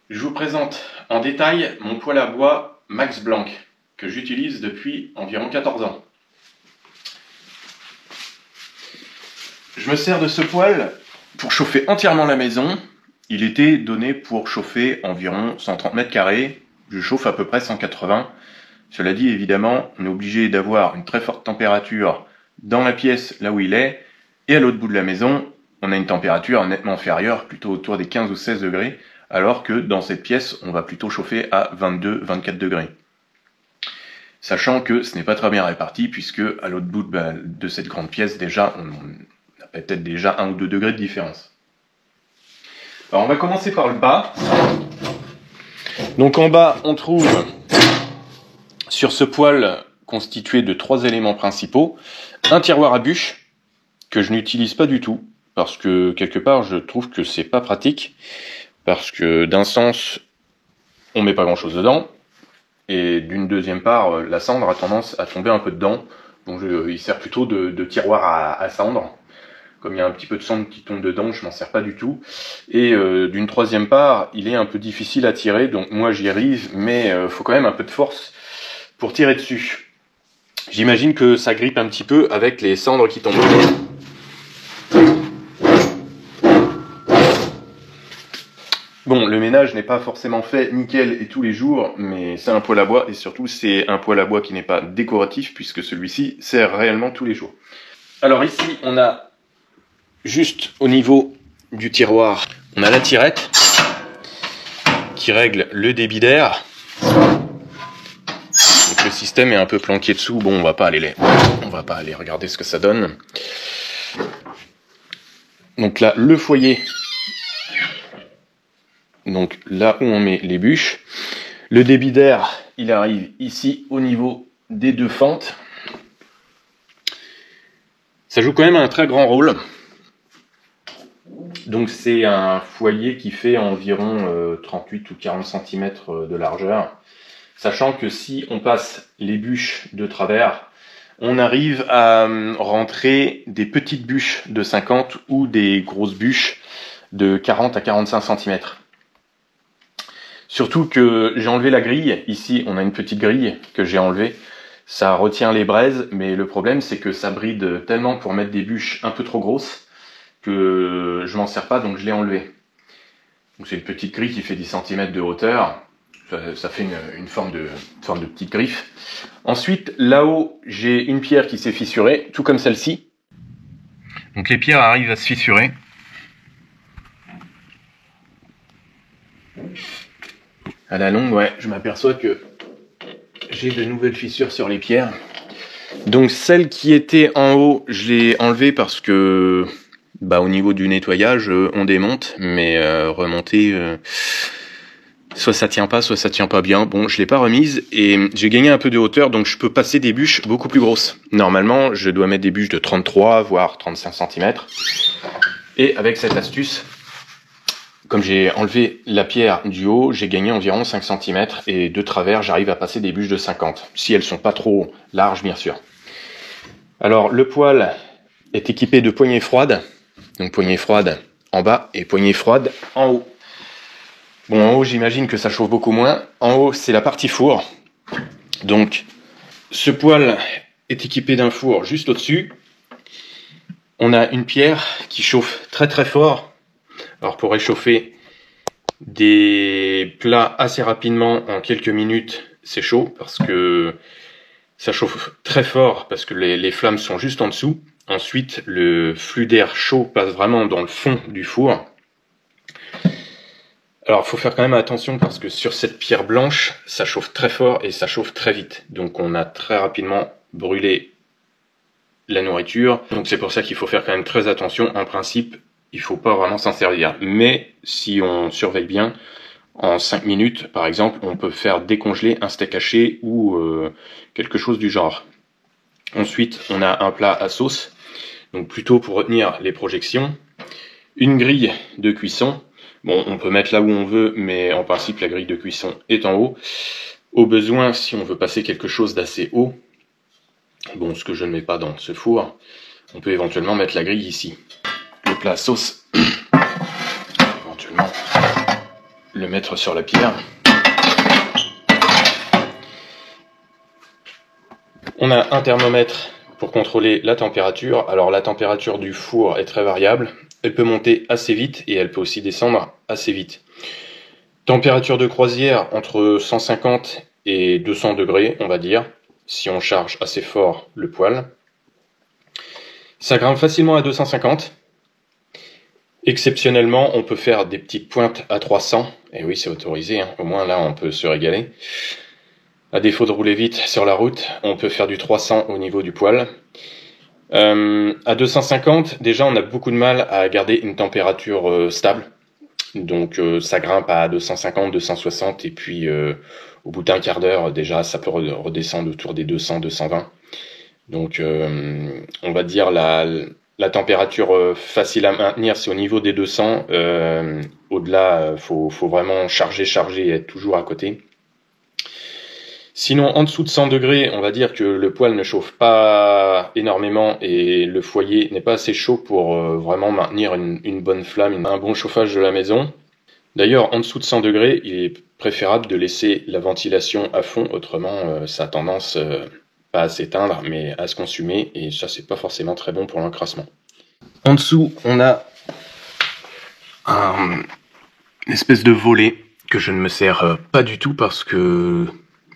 Je vous présente en détail mon poêle à bois Max Blanc que j'utilise depuis environ 14 ans. Je me sers de ce poêle pour chauffer entièrement la maison. Il était donné pour chauffer environ 130 mètres carrés. Je chauffe à peu près 180. Cela dit, évidemment, on est obligé d'avoir une très forte température dans la pièce là où il est, et à l'autre bout de la maison, on a une température nettement inférieure, plutôt autour des 15 ou 16 degrés, alors que dans cette pièce, on va plutôt chauffer à 22-24 degrés. Sachant que ce n'est pas très bien réparti, puisque à l'autre bout de cette grande pièce, déjà, on a peut-être déjà 1 ou 2 degrés de différence. Alors on va commencer par le bas. Donc en bas, on trouve sur ce poêle constitué de 3 éléments principaux, un tiroir à bûches, que je n'utilise pas du tout, parce que quelque part je trouve que c'est pas pratique, parce que d'un sens, on met pas grand chose dedans, et d'une deuxième part, la cendre a tendance à tomber un peu dedans, donc il sert plutôt de tiroir à cendre. Comme il y a un petit peu de cendre qui tombe dedans, je m'en sers pas du tout. Et d'une troisième part, il est un peu difficile à tirer, donc moi j'y arrive, mais faut quand même un peu de force pour tirer dessus. J'imagine que ça grippe un petit peu avec les cendres qui tombent. Bon, le ménage n'est pas forcément fait nickel et tous les jours, mais c'est un poêle à bois, et surtout c'est un poêle à bois qui n'est pas décoratif, puisque celui-ci sert réellement tous les jours. Alors ici, on a juste au niveau du tiroir, on a la tirette qui règle le débit d'air. Donc le système est un peu planqué dessous. Bon, on va pas aller regarder ce que ça donne. Donc là, le foyer. Donc là où on met les bûches. Le débit d'air, il arrive ici au niveau des 2 fentes. Ça joue quand même un très grand rôle. Donc c'est un foyer qui fait environ 38 ou 40 cm de largeur. Sachant que si on passe les bûches de travers, on arrive à rentrer des petites bûches de 50 ou des grosses bûches de 40 à 45 cm. Surtout que j'ai enlevé la grille. Ici, on a une petite grille que j'ai enlevée. Ça retient les braises, mais le problème, c'est que ça bride tellement pour mettre des bûches un peu trop grosses que je m'en sers pas, donc je l'ai enlevé. Donc c'est une petite grille qui fait 10 cm de hauteur. Ça fait une forme de petite griffe. Ensuite, là-haut, j'ai une pierre qui s'est fissurée, tout comme celle-ci. Donc les pierres arrivent à se fissurer. À la longue, ouais, je m'aperçois que j'ai de nouvelles fissures sur les pierres. Donc celle qui était en haut, je l'ai enlevée parce que au niveau du nettoyage, on démonte, mais remonter... soit ça tient pas, soit ça tient pas bien. Bon, je l'ai pas remise et j'ai gagné un peu de hauteur, donc je peux passer des bûches beaucoup plus grosses. Normalement, je dois mettre des bûches de 33 voire 35 cm. Et avec cette astuce, comme j'ai enlevé la pierre du haut, j'ai gagné environ 5 cm et de travers, j'arrive à passer des bûches de 50. Si elles sont pas trop larges, bien sûr. Alors, le poêle est équipé de poignées froides. Donc poignées froides en bas et poignées froides en haut. Bon, en haut, j'imagine que ça chauffe beaucoup moins. En haut, c'est la partie four. Donc, ce poêle est équipé d'un four juste au-dessus. On a une pierre qui chauffe très très fort. Alors, pour réchauffer des plats assez rapidement, en quelques minutes, c'est chaud parce que ça chauffe très fort parce que les flammes sont juste en dessous. Ensuite, le flux d'air chaud passe vraiment dans le fond du four. Alors, il faut faire quand même attention parce que sur cette pierre blanche, ça chauffe très fort et ça chauffe très vite. Donc, on a très rapidement brûlé la nourriture. Donc, c'est pour ça qu'il faut faire quand même très attention. En principe, il ne faut pas vraiment s'en servir. Mais si on surveille bien, en 5 minutes, par exemple, on peut faire décongeler un steak haché ou quelque chose du genre. Ensuite, on a un plat à sauce. Donc, plutôt pour retenir les projections. Une grille de cuisson. Bon, on peut mettre là où on veut, mais en principe, la grille de cuisson est en haut. Au besoin, si on veut passer quelque chose d'assez haut, bon, ce que je ne mets pas dans ce four, on peut éventuellement mettre la grille ici. Le plat à sauce, éventuellement le mettre sur la pierre. On a un thermomètre pour contrôler la température. Alors la température du four est très variable. Elle peut monter assez vite et elle peut aussi descendre assez vite. Température de croisière entre 150 et 200 degrés, on va dire, si on charge assez fort le poêle. Ça grimpe facilement à 250. Exceptionnellement, on peut faire des petites pointes à 300. Et oui, c'est autorisé, hein. Au moins là, on peut se régaler. À défaut de rouler vite sur la route, on peut faire du 300 au niveau du poêle. À 250, déjà, on a beaucoup de mal à garder une température stable. Donc, ça grimpe à 250, 260, et puis au bout d'un quart d'heure, déjà, ça peut redescendre autour des 200, 220. Donc, on va dire la température facile à maintenir, c'est au niveau des 200. Au-delà, faut vraiment charger et être toujours à côté. Sinon, en dessous de 100 degrés, on va dire que le poêle ne chauffe pas énormément et le foyer n'est pas assez chaud pour vraiment maintenir une bonne flamme, un bon chauffage de la maison. D'ailleurs, en dessous de 100 degrés, il est préférable de laisser la ventilation à fond, autrement ça a tendance pas à s'éteindre, mais à se consumer, et ça c'est pas forcément très bon pour l'encrassement. En dessous, on a une espèce de volet que je ne me sers pas du tout parce que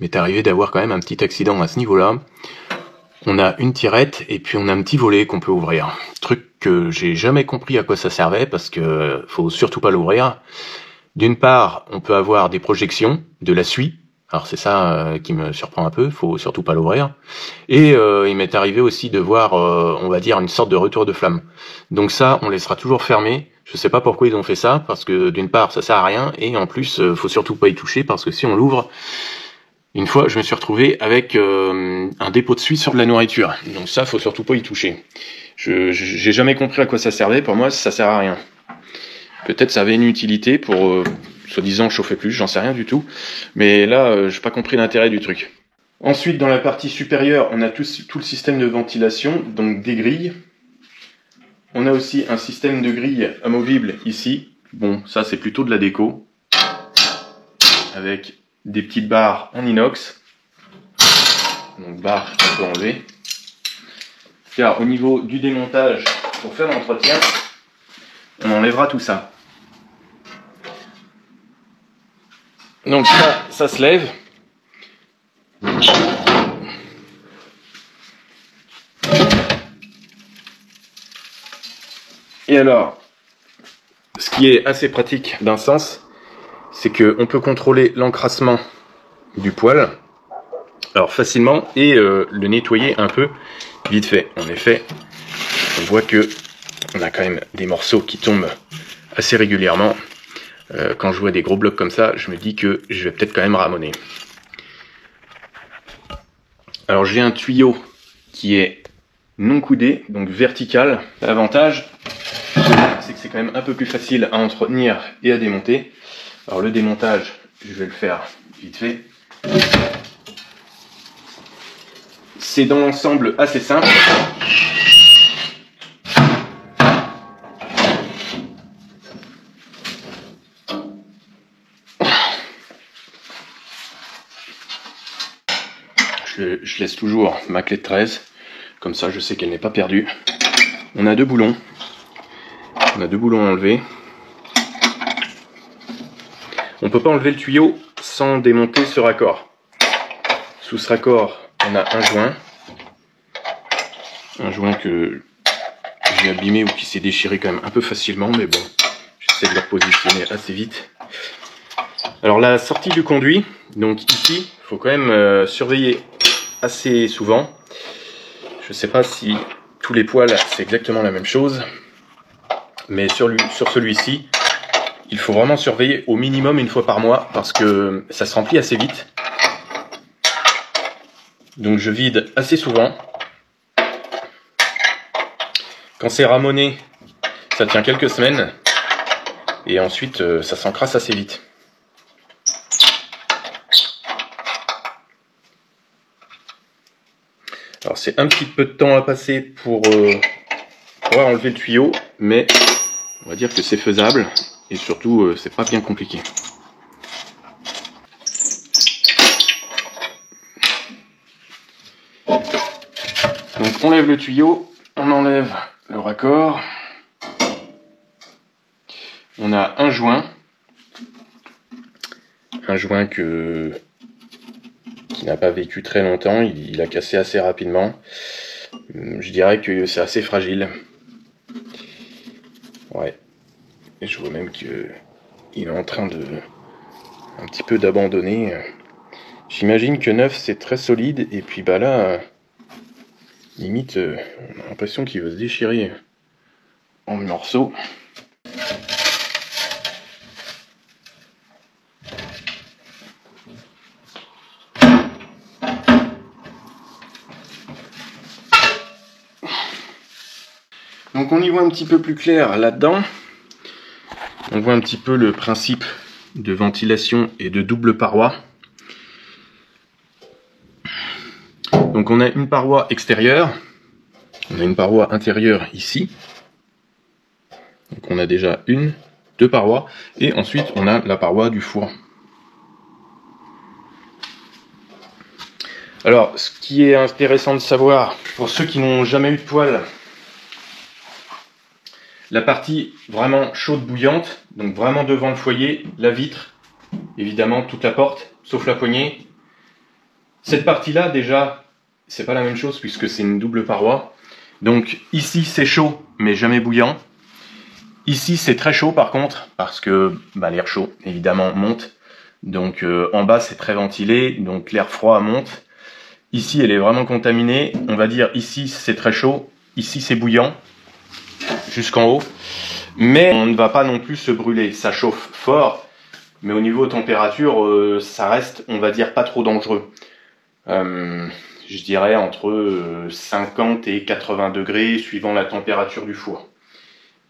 m'est arrivé d'avoir quand même un petit accident à ce niveau-là. On a une tirette et puis on a un petit volet qu'on peut ouvrir. Truc que j'ai jamais compris à quoi ça servait parce que faut surtout pas l'ouvrir. D'une part, on peut avoir des projections de la suie. Alors c'est ça qui me surprend un peu, faut surtout pas l'ouvrir. Et il m'est arrivé aussi de voir, on va dire, une sorte de retour de flamme. Donc ça, on laissera toujours fermé. Je sais pas pourquoi ils ont fait ça, parce que d'une part, ça sert à rien, et en plus, faut surtout pas y toucher, parce que si on l'ouvre, une fois, je me suis retrouvé avec un dépôt de suie sur de la nourriture. Donc ça, faut surtout pas y toucher. J'ai jamais compris à quoi ça servait. Pour moi, ça sert à rien. Peut-être ça avait une utilité pour, soi-disant, chauffer plus. J'en sais rien du tout. Mais là, j'ai pas compris l'intérêt du truc. Ensuite, dans la partie supérieure, on a tout le système de ventilation, donc des grilles. On a aussi un système de grilles amovibles ici. Bon, ça, c'est plutôt de la déco. Avec des petites barres en inox, donc barres qu'on peut enlever, car au niveau du démontage, pour faire l'entretien, on enlèvera tout ça. Donc ça se lève. Et alors, ce qui est assez pratique d'un sens, c'est qu'on peut contrôler l'encrassement du poêle alors facilement et le nettoyer un peu vite fait. En effet, on voit que on a quand même des morceaux qui tombent assez régulièrement. Quand je vois des gros blocs comme ça, je me dis que je vais peut-être quand même ramoner. Alors j'ai un tuyau qui est non coudé, donc vertical. L'avantage, c'est que c'est quand même un peu plus facile à entretenir et à démonter. Alors le démontage, je vais le faire vite fait. C'est dans l'ensemble assez simple. Je laisse toujours ma clé de 13, comme ça je sais qu'elle n'est pas perdue. On a deux boulons. On a deux boulons à enlever. On ne peut pas enlever le tuyau sans démonter ce raccord. Sous ce raccord, on a un joint. Un joint que j'ai abîmé ou qui s'est déchiré quand même un peu facilement, mais bon, j'essaie de le repositionner assez vite. Alors la sortie du conduit, donc ici, il faut quand même surveiller assez souvent. Je ne sais pas si tous les poêles c'est exactement la même chose, mais sur celui-ci, il faut vraiment surveiller au minimum une fois par mois parce que ça se remplit assez vite. Donc je vide assez souvent. Quand c'est ramoné, ça tient quelques semaines et ensuite ça s'encrasse assez vite. Alors c'est un petit peu de temps à passer pour enlever le tuyau, mais on va dire que c'est faisable et surtout c'est pas bien compliqué. on lève le tuyau, on enlève le raccord. On a un joint qui n'a pas vécu très longtemps, il a cassé assez rapidement. Je dirais que c'est assez fragile. Ouais. Et je vois même qu'il est en train de un petit peu d'abandonner. J'imagine que neuf c'est très solide et puis bah là, limite, on a l'impression qu'il va se déchirer en morceaux. Donc on y voit un petit peu plus clair là-dedans. On voit un petit peu le principe de ventilation et de double paroi. Donc on a une paroi extérieure, on a une paroi intérieure ici. Donc on a déjà deux parois, et ensuite on a la paroi du four. Alors ce qui est intéressant de savoir, pour ceux qui n'ont jamais eu de poêle, la partie vraiment chaude bouillante, donc vraiment devant le foyer, la vitre, évidemment toute la porte, sauf la poignée. Cette partie-là déjà, c'est pas la même chose puisque c'est une double paroi. Donc ici c'est chaud mais jamais bouillant. Ici c'est très chaud par contre parce que l'air chaud évidemment monte. Donc en bas c'est très ventilé, donc l'air froid monte. Ici elle est vraiment contaminée. On va dire ici c'est très chaud, ici c'est bouillant jusqu'en haut. Mais on ne va pas non plus se brûler. Ça chauffe fort, mais au niveau température ça reste, on va dire, pas trop dangereux. Je dirais entre 50 et 80 degrés suivant la température du four.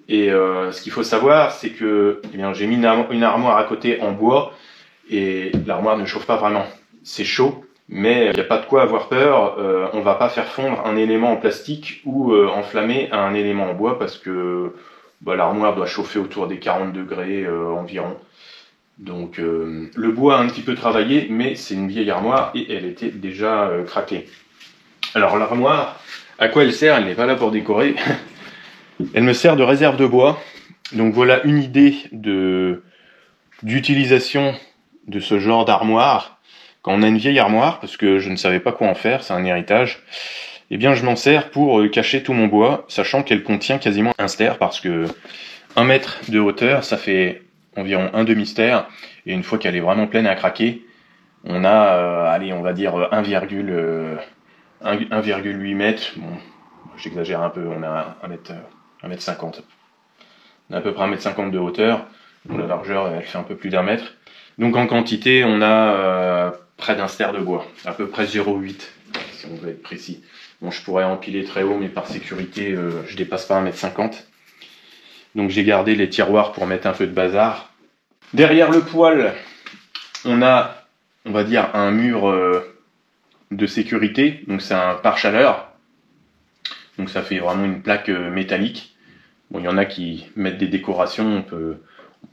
Et ce qu'il faut savoir, c'est que j'ai mis une armoire à côté en bois et l'armoire ne chauffe pas vraiment. C'est chaud, mais il n'y a pas de quoi avoir peur. On va pas faire fondre un élément en plastique ou enflammer un élément en bois parce que l'armoire doit chauffer autour des 40 degrés environ. Donc le bois a un petit peu travaillé, mais c'est une vieille armoire et elle était déjà craquée. Alors l'armoire, à quoi elle sert? Elle n'est pas là pour décorer. Elle me sert de réserve de bois. Donc voilà une idée d'utilisation de ce genre d'armoire. Quand on a une vieille armoire, parce que je ne savais pas quoi en faire, c'est un héritage, eh bien je m'en sers pour cacher tout mon bois, sachant qu'elle contient quasiment un stère, parce que 1 mètre de hauteur, ça fait environ un demi-stère, et une fois qu'elle est vraiment pleine à craquer, on a, allez, on va dire 1,8 mètres, bon, j'exagère un peu, on a 1 mètre 50. On a à peu près 1,50 m de hauteur, donc la largeur elle fait un peu plus d'1 mètre. Donc en quantité, on a près d'un stère de bois, à peu près 0,8 si on veut être précis. Bon, je pourrais empiler très haut, mais par sécurité, je dépasse pas 1,50 m. Donc j'ai gardé les tiroirs pour mettre un peu de bazar. Derrière le poêle, on a, on va dire, un mur de sécurité. Donc c'est un pare-chaleur. Donc ça fait vraiment une plaque métallique. Bon, il y en a qui mettent des décorations. On peut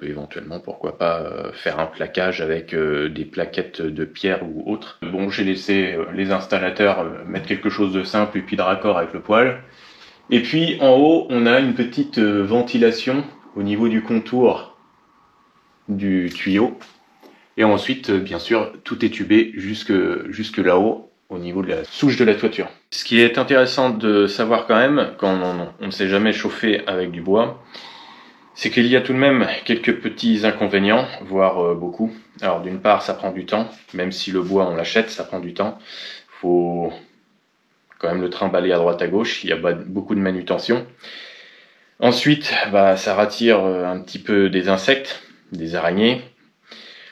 éventuellement, pourquoi pas, faire un plaquage avec des plaquettes de pierre ou autre. Bon, j'ai laissé les installateurs mettre quelque chose de simple et puis de raccord avec le poêle. Et puis en haut, on a une petite ventilation au niveau du contour du tuyau. Et ensuite, bien sûr, tout est tubé jusque là-haut, au niveau de la souche de la toiture. Ce qui est intéressant de savoir quand même, quand on ne s'est jamais chauffé avec du bois, c'est qu'il y a tout de même quelques petits inconvénients, voire beaucoup. Alors d'une part, ça prend du temps, même si le bois on l'achète, ça prend du temps. Faut quand même le trimballer à droite à gauche, il y a beaucoup de manutention. Ensuite, ça rattire un petit peu des insectes, des araignées.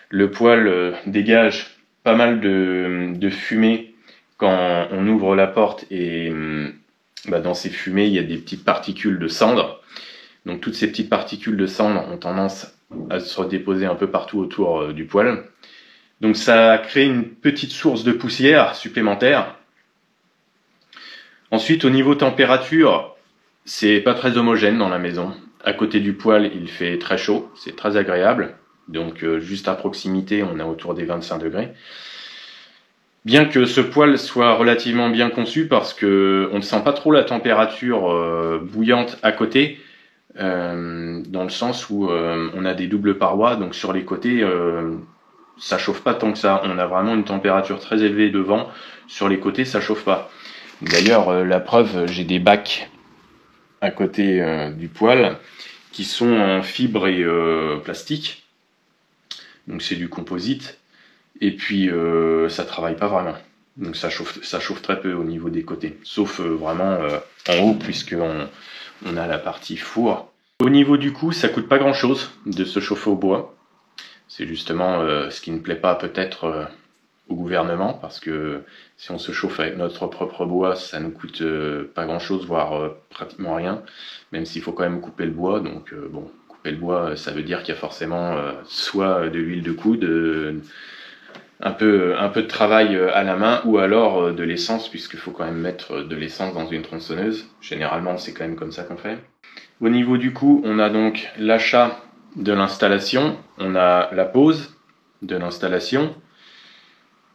Le poêle dégage pas mal de fumée quand on ouvre la porte et dans ces fumées, il y a des petites particules de cendre. Donc toutes ces petites particules de cendre ont tendance à se redéposer un peu partout autour du poêle. Donc ça crée une petite source de poussière supplémentaire. Ensuite, au niveau température, c'est pas très homogène dans la maison. À côté du poêle, il fait très chaud, c'est très agréable. Donc juste à proximité, on a autour des 25 degrés. Bien que ce poêle soit relativement bien conçu parce que on ne sent pas trop la température bouillante à côté, dans le sens où on a des doubles parois, donc sur les côtés ça chauffe pas tant que ça. On a vraiment une température très élevée devant, sur les côtés ça chauffe pas. D'ailleurs la preuve, j'ai des bacs à côté du poêle qui sont en fibre et plastique, donc c'est du composite. Et puis ça travaille pas vraiment, donc ça chauffe très peu au niveau des côtés, sauf vraiment en haut puisqu'on a la partie four. Au niveau du coût, ça coûte pas grand chose de se chauffer au bois. C'est justement ce qui ne plaît pas peut-être au gouvernement, parce que si on se chauffe avec notre propre bois, ça nous coûte pas grand chose, voire pratiquement rien, même s'il faut quand même couper le bois. Donc bon, couper le bois, ça veut dire qu'il y a forcément soit de l'huile de coude, un peu de travail à la main, ou alors de l'essence, puisqu'il faut quand même mettre de l'essence dans une tronçonneuse. Généralement, c'est quand même comme ça qu'on fait. Au niveau du coût, on a donc l'achat de l'installation, on a la pose de l'installation.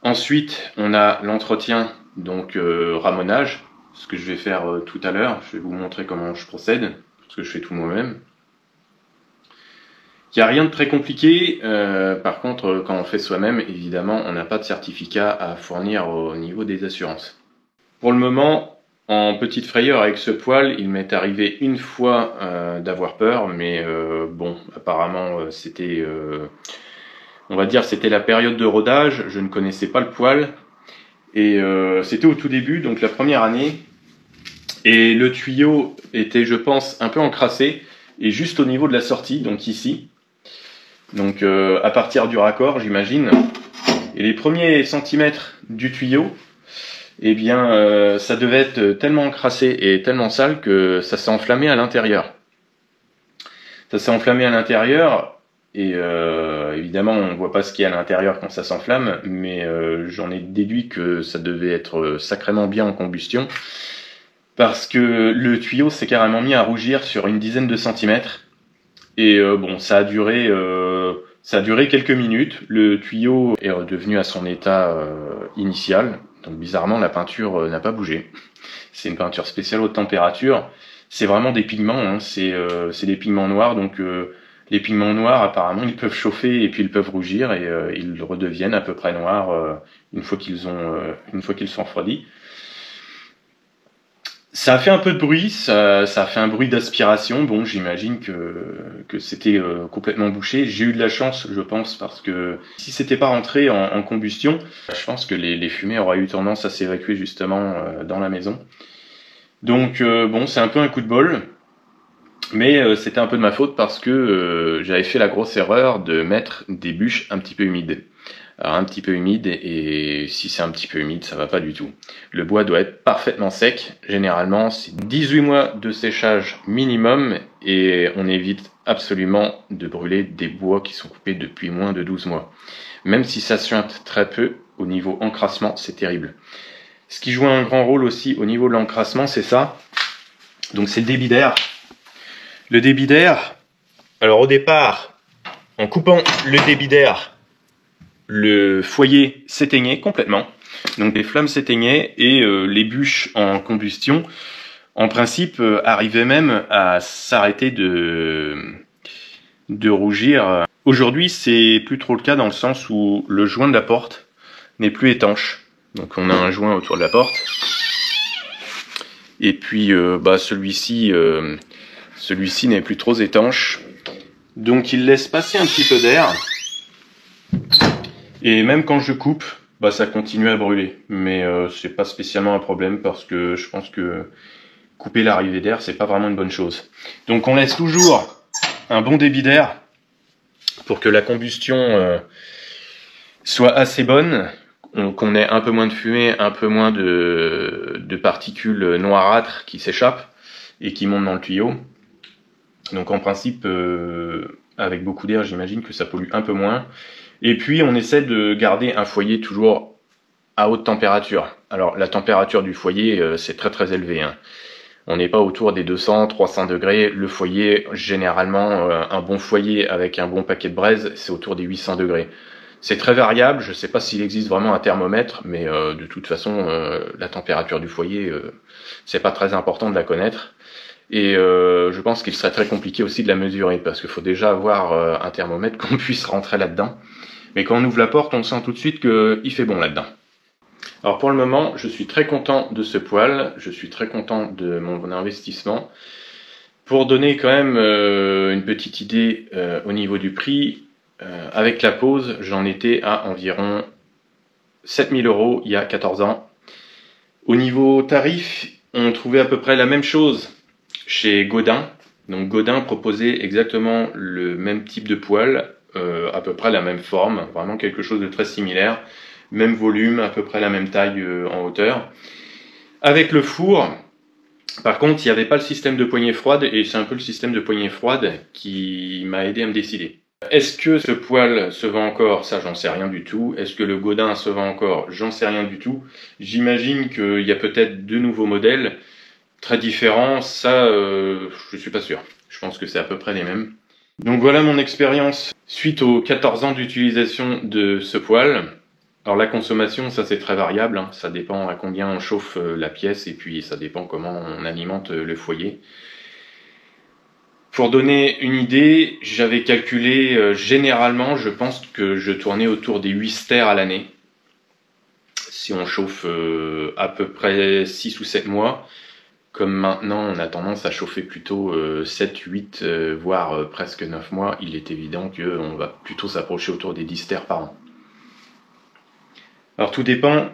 Ensuite, on a l'entretien, donc ramonage, ce que je vais faire tout à l'heure. Je vais vous montrer comment je procède, parce que je fais tout moi-même. Il n'y a rien de très compliqué, par contre quand on fait soi-même, évidemment on n'a pas de certificat à fournir au niveau des assurances. Pour le moment, en petite frayeur avec ce poêle, il m'est arrivé une fois d'avoir peur, mais bon, apparemment c'était, on va dire c'était la période de rodage, je ne connaissais pas le poêle, et c'était au tout début, donc la première année, et le tuyau était, je pense, un peu encrassé, et juste au niveau de la sortie, donc ici. Donc à partir du raccord, j'imagine, et les premiers centimètres du tuyau, eh bien ça devait être tellement encrassé et tellement sale que ça s'est enflammé à l'intérieur. Ça s'est enflammé à l'intérieur, et évidemment on ne voit pas ce qu'il y a à l'intérieur quand ça s'enflamme, mais j'en ai déduit que ça devait être sacrément bien en combustion, parce que le tuyau s'est carrément mis à rougir sur une dizaine de centimètres. Et bon, ça a duré quelques minutes. Le tuyau est redevenu à son état initial. Donc bizarrement, la peinture n'a pas bougé. C'est une peinture spéciale haute température. C'est vraiment des pigments, hein. C'est des pigments noirs. Donc les pigments noirs, apparemment, ils peuvent chauffer et puis ils peuvent rougir, et ils redeviennent à peu près noirs une fois qu'ils sont refroidis. Ça a fait un peu de bruit, ça a fait un bruit d'aspiration. Bon, j'imagine que c'était complètement bouché. J'ai eu de la chance, je pense, parce que si c'était pas rentré en combustion, je pense que les fumées auraient eu tendance à s'évacuer justement dans la maison. Donc bon, c'est un peu un coup de bol, mais c'était un peu de ma faute parce que j'avais fait la grosse erreur de mettre des bûches un petit peu humides. Alors un petit peu humide, et si c'est un petit peu humide, ça va pas du tout. Le bois doit être parfaitement sec. Généralement, c'est 18 mois de séchage minimum, et on évite absolument de brûler des bois qui sont coupés depuis moins de 12 mois. Même si ça suinte très peu, au niveau encrassement, c'est terrible. Ce qui joue un grand rôle aussi au niveau de l'encrassement, c'est ça. Donc c'est le débit d'air. Le débit d'air, alors au départ, en coupant le débit d'air, le foyer s'éteignait complètement, donc les flammes s'éteignaient, et les bûches en combustion, en principe, arrivaient même à s'arrêter de rougir. Aujourd'hui, c'est plus trop le cas, dans le sens où le joint de la porte n'est plus étanche. Donc on a un joint autour de la porte, et puis celui-ci n'est plus trop étanche, donc il laisse passer un petit peu d'air. Et même quand je coupe, ça continue à brûler. Mais c'est pas spécialement un problème, parce que je pense que couper l'arrivée d'air, c'est pas vraiment une bonne chose. Donc on laisse toujours un bon débit d'air pour que la combustion soit assez bonne, qu'on ait un peu moins de fumée, un peu moins de particules noirâtres qui s'échappent et qui montent dans le tuyau. Donc en principe, avec beaucoup d'air, j'imagine que ça pollue un peu moins. Et puis on essaie de garder un foyer toujours à haute température. Alors la température du foyer, c'est très très élevé, hein. On n'est pas autour des 200-300 degrés. Le foyer, généralement, un bon foyer avec un bon paquet de braise, c'est autour des 800 degrés. C'est très variable, je ne sais pas s'il existe vraiment un thermomètre, mais de toute façon, la température du foyer, c'est pas très important de la connaître. Et je pense qu'il serait très compliqué aussi de la mesurer, parce qu'il faut déjà avoir un thermomètre qu'on puisse rentrer là-dedans. Mais quand on ouvre la porte, on sent tout de suite qu'il fait bon là-dedans. Alors pour le moment, je suis très content de ce poêle, je suis très content de mon investissement. Pour donner quand même une petite idée au niveau du prix, avec la pause, j'en étais à environ 7000 € il y a 14 ans. Au niveau tarif, on trouvait à peu près la même chose chez Godin. Donc Godin proposait exactement le même type de poêle, à peu près la même forme, vraiment quelque chose de très similaire. Même volume, à peu près la même taille en hauteur. Avec le four, par contre, il n'y avait pas le système de poignée froide, et c'est un peu le système de poignée froide qui m'a aidé à me décider. Est-ce que ce poêle se vend encore? Ça, j'en sais rien du tout. Est-ce que le Godin se vend encore? J'en sais rien du tout. J'imagine qu'il y a peut-être deux nouveaux modèles très différents. Ça, je suis pas sûr. Je pense que c'est à peu près les mêmes. Donc voilà mon expérience suite aux 14 ans d'utilisation de ce poêle. Alors la consommation, ça c'est très variable, hein. Ça dépend à combien on chauffe la pièce et puis ça dépend comment on alimente le foyer. Pour donner une idée, j'avais calculé généralement, je pense que je tournais autour des 8 stères à l'année. Si on chauffe à peu près 6 ou 7 mois, comme maintenant on a tendance à chauffer plutôt 7, 8, voire presque 9 mois, il est évident qu'on va plutôt s'approcher autour des 10 stères par an. Alors tout dépend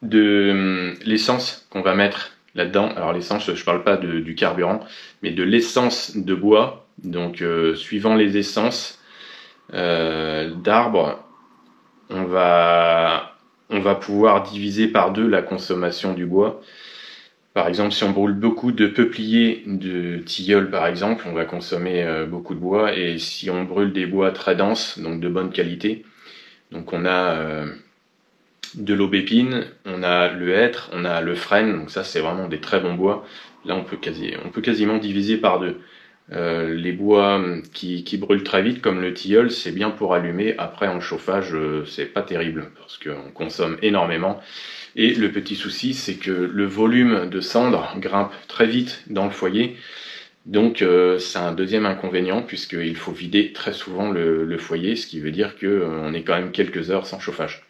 de l'essence qu'on va mettre là-dedans. Alors l'essence, je parle pas du carburant, mais de l'essence de bois. Donc suivant les essences d'arbres, on va pouvoir diviser par deux la consommation du bois. Par exemple, si on brûle beaucoup de peupliers, de tilleuls par exemple, on va consommer beaucoup de bois. Et si on brûle des bois très denses, donc de bonne qualité, donc on a de l'aubépine, on a le hêtre, on a le frêne, donc ça c'est vraiment des très bons bois. Là on peut quasiment diviser par deux. Les bois qui brûlent très vite, comme le tilleul, c'est bien pour allumer. Après en chauffage, c'est pas terrible parce qu'on consomme énormément. Et le petit souci, c'est que le volume de cendres grimpe très vite dans le foyer. Donc c'est un deuxième inconvénient puisqu'il faut vider très souvent le foyer, ce qui veut dire qu'on est quand même quelques heures sans chauffage.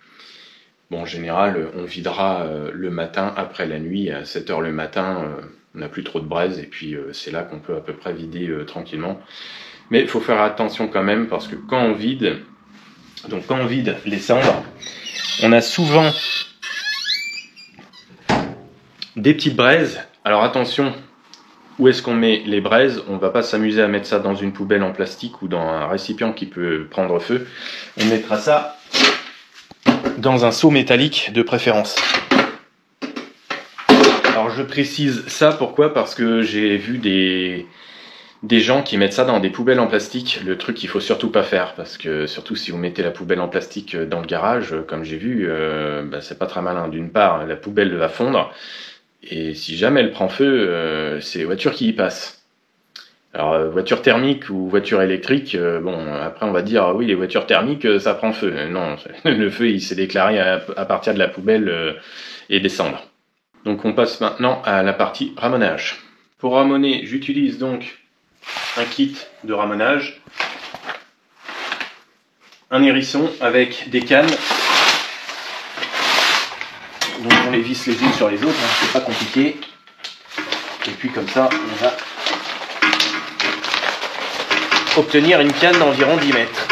Bon, en général, on videra le matin après la nuit, à 7 h le matin, on n'a plus trop de braise, et puis c'est là qu'on peut à peu près vider tranquillement. Mais il faut faire attention quand même, parce que quand on vide les cendres, on a souvent des petites braises. Alors attention, où est-ce qu'on met les braises? On ne va pas s'amuser à mettre ça dans une poubelle en plastique ou dans un récipient qui peut prendre feu. On mettra ça dans un seau métallique de préférence. Alors je précise ça, pourquoi? Parce que j'ai vu des gens qui mettent ça dans des poubelles en plastique. Le truc qu'il faut surtout pas faire, parce que surtout si vous mettez la poubelle en plastique dans le garage, comme j'ai vu, c'est pas très malin. D'une part, la poubelle va fondre, et si jamais elle prend feu, c'est les voitures qui y passent. Alors voiture thermique ou voiture électrique, bon après on va dire oui les voitures thermiques ça prend feu. Non, le feu il s'est déclaré à partir de la poubelle et des cendres. Donc on passe maintenant à la partie ramonage. Pour ramoner, j'utilise donc un kit de ramonage, un hérisson avec des cannes. Donc on les visse les unes sur les autres, hein, c'est pas compliqué. Et puis comme ça on va obtenir une canne d'environ 10 mètres.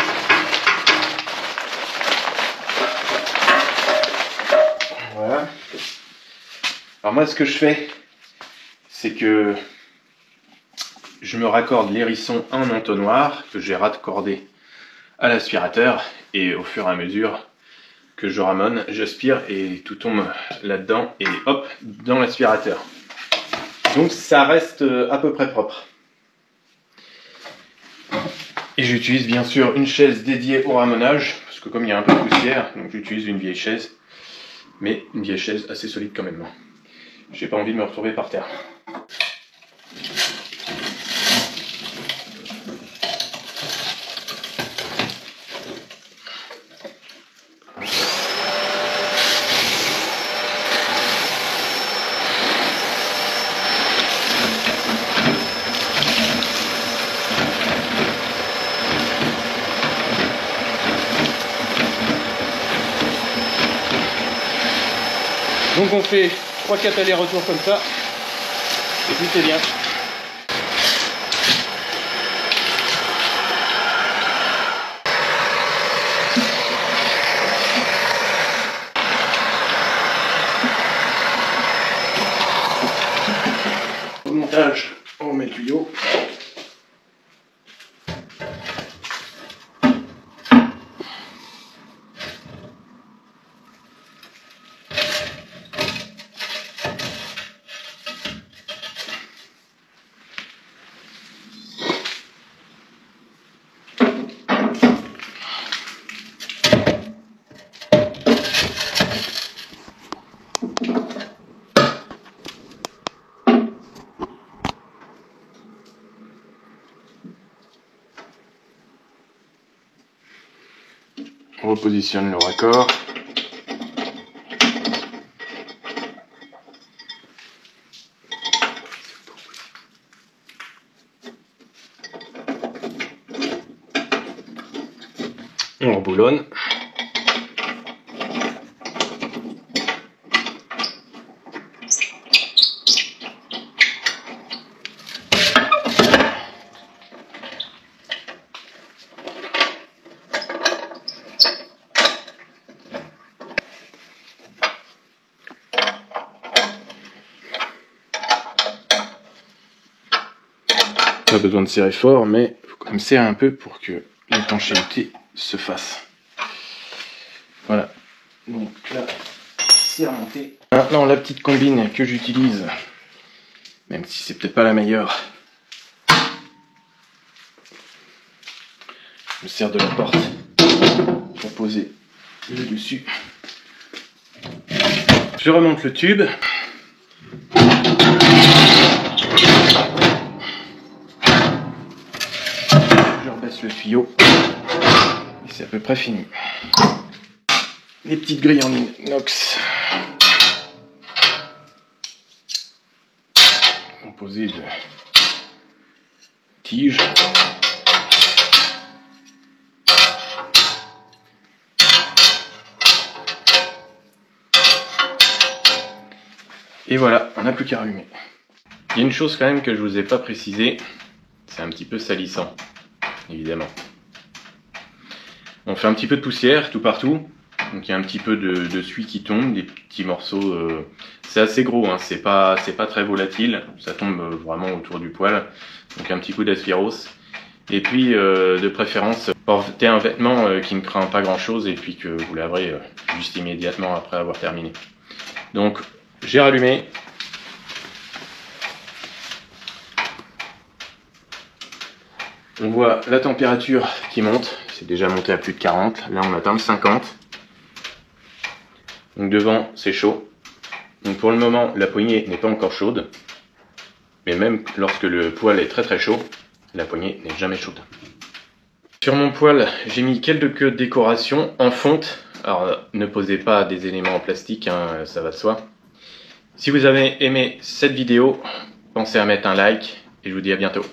Voilà. Alors moi ce que je fais, c'est que je me raccorde l'hérisson à un entonnoir que j'ai raccordé à l'aspirateur, et au fur et à mesure que je ramone, j'aspire et tout tombe là-dedans et hop, dans l'aspirateur. Donc ça reste à peu près propre. Et j'utilise bien sûr une chaise dédiée au ramonage, parce que comme il y a un peu de poussière, donc j'utilise une vieille chaise, mais une vieille chaise assez solide quand même. J'ai pas envie de me retrouver par terre. Donc on fait 3-4 allers-retours comme ça, et puis c'est bien. Au montage, on met le tuyau. On repositionne le raccord. On reboulonne. Pas besoin de serrer fort, mais il faut quand même serrer un peu pour que l'étanchéité se fasse. Voilà. Donc là, c'est remonté. Maintenant, la petite combine que j'utilise, même si c'est peut-être pas la meilleure, je me sers de la porte pour poser le dessus. Je remonte le tube. Je rebaisse le tuyau. Et c'est à peu près fini. Les petites grilles en inox. Composées de tiges. Et voilà, on n'a plus qu'à rallumer. Il y a une chose quand même que je vous ai pas précisé, c'est un petit peu salissant, évidemment. On fait un petit peu de poussière tout partout, donc il y a un petit peu de suie qui tombe, des petits morceaux. C'est assez gros, hein, c'est pas très volatile, ça tombe vraiment autour du poil, donc un petit coup d'asphyros. Et puis de préférence, portez un vêtement qui ne craint pas grand chose et puis que vous laverez juste immédiatement après avoir terminé. Donc j'ai rallumé. On voit la température qui monte, c'est déjà monté à plus de 40, là on atteint le 50. Donc devant c'est chaud. Donc pour le moment la poignée n'est pas encore chaude, mais même lorsque le poil est très très chaud, la poignée n'est jamais chaude. Sur mon poil j'ai mis quelques décorations en fonte, alors ne posez pas des éléments en plastique, hein, ça va de soi. Si vous avez aimé cette vidéo, pensez à mettre un like et je vous dis à bientôt.